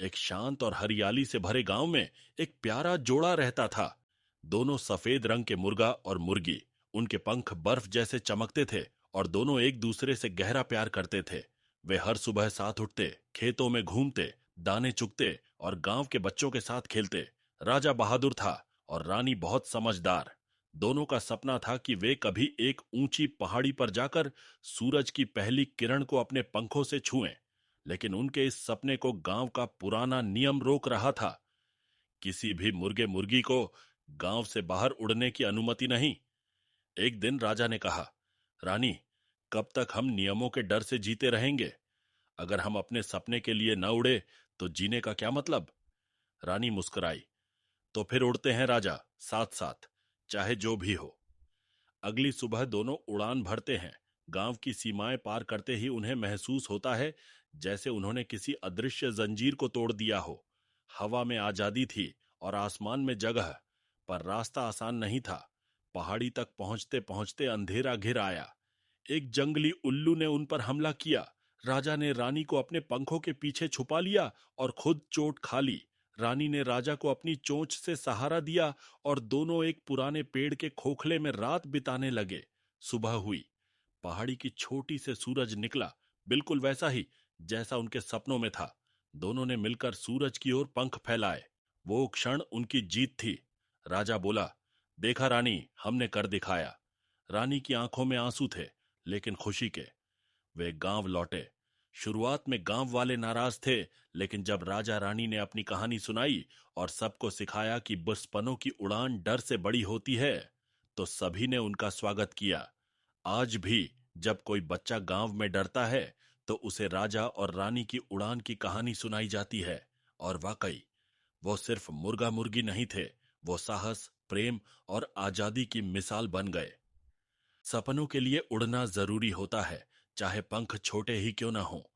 एक शांत और हरियाली से भरे गांव में एक प्यारा जोड़ा रहता था। दोनों सफेद रंग के मुर्गा और मुर्गी। उनके पंख बर्फ जैसे चमकते थे और दोनों एक दूसरे से गहरा प्यार करते थे। वे हर सुबह साथ उठते, खेतों में घूमते, दाने चुगते और गांव के बच्चों के साथ खेलते। राजा बहादुर था और रानी बहुत समझदार। दोनों का सपना था कि वे कभी एक ऊंची पहाड़ी पर जाकर सूरज की पहली किरण को अपने पंखों से छुएं। लेकिन उनके इस सपने को गांव का पुराना नियम रोक रहा था। किसी भी मुर्गे मुर्गी को गांव से बाहर उड़ने की अनुमति नहीं। एक दिन राजा ने कहा, रानी, कब तक हम नियमों के डर से जीते रहेंगे? अगर हम अपने सपने के लिए न उड़े तो जीने का क्या मतलब? रानी मुस्कुराई। तो फिर उड़ते हैं राजा, साथ साथ, चाहे जो भी हो। अगली सुबह दोनों उड़ान भरते हैं। गांव की सीमाएं पार करते ही उन्हें महसूस होता है जैसे उन्होंने किसी अदृश्य जंजीर को तोड़ दिया हो। हवा में आजादी थी और आसमान में जगह, पर रास्ता आसान नहीं था। पहाड़ी तक पहुंचते पहुंचते अंधेरा घिर आया। एक जंगली उल्लू ने उन पर हमला किया। राजा ने रानी को अपने पंखों के पीछे छुपा लिया और खुद चोट खा ली। रानी ने राजा को अपनी चोंच से सहारा दिया और दोनों एक पुराने पेड़ के खोखले में रात बिताने लगे। सुबह हुई। पहाड़ी की छोटी से सूरज निकला, बिल्कुल वैसा ही जैसा उनके सपनों में था। दोनों ने मिलकर सूरज की ओर पंख फैलाए। वो क्षण उनकी जीत थी। राजा बोला, देखा रानी, हमने कर दिखाया। रानी की आंखों में आंसू थे, लेकिन खुशी के। वे गांव लौटे। शुरुआत में गांव वाले नाराज थे, लेकिन जब राजा रानी ने अपनी कहानी सुनाई और सबको सिखाया कि बचपनों की उड़ान डर से बड़ी होती है, तो सभी ने उनका स्वागत किया। आज भी जब कोई बच्चा गांव में डरता है, तो उसे राजा और रानी की उड़ान की कहानी सुनाई जाती है। और वाकई, वो सिर्फ मुर्गा मुर्गी नहीं थे, वो साहस, प्रेम और आजादी की मिसाल बन गए। सपनों के लिए उड़ना जरूरी होता है, चाहे पंख छोटे ही क्यों ना हो।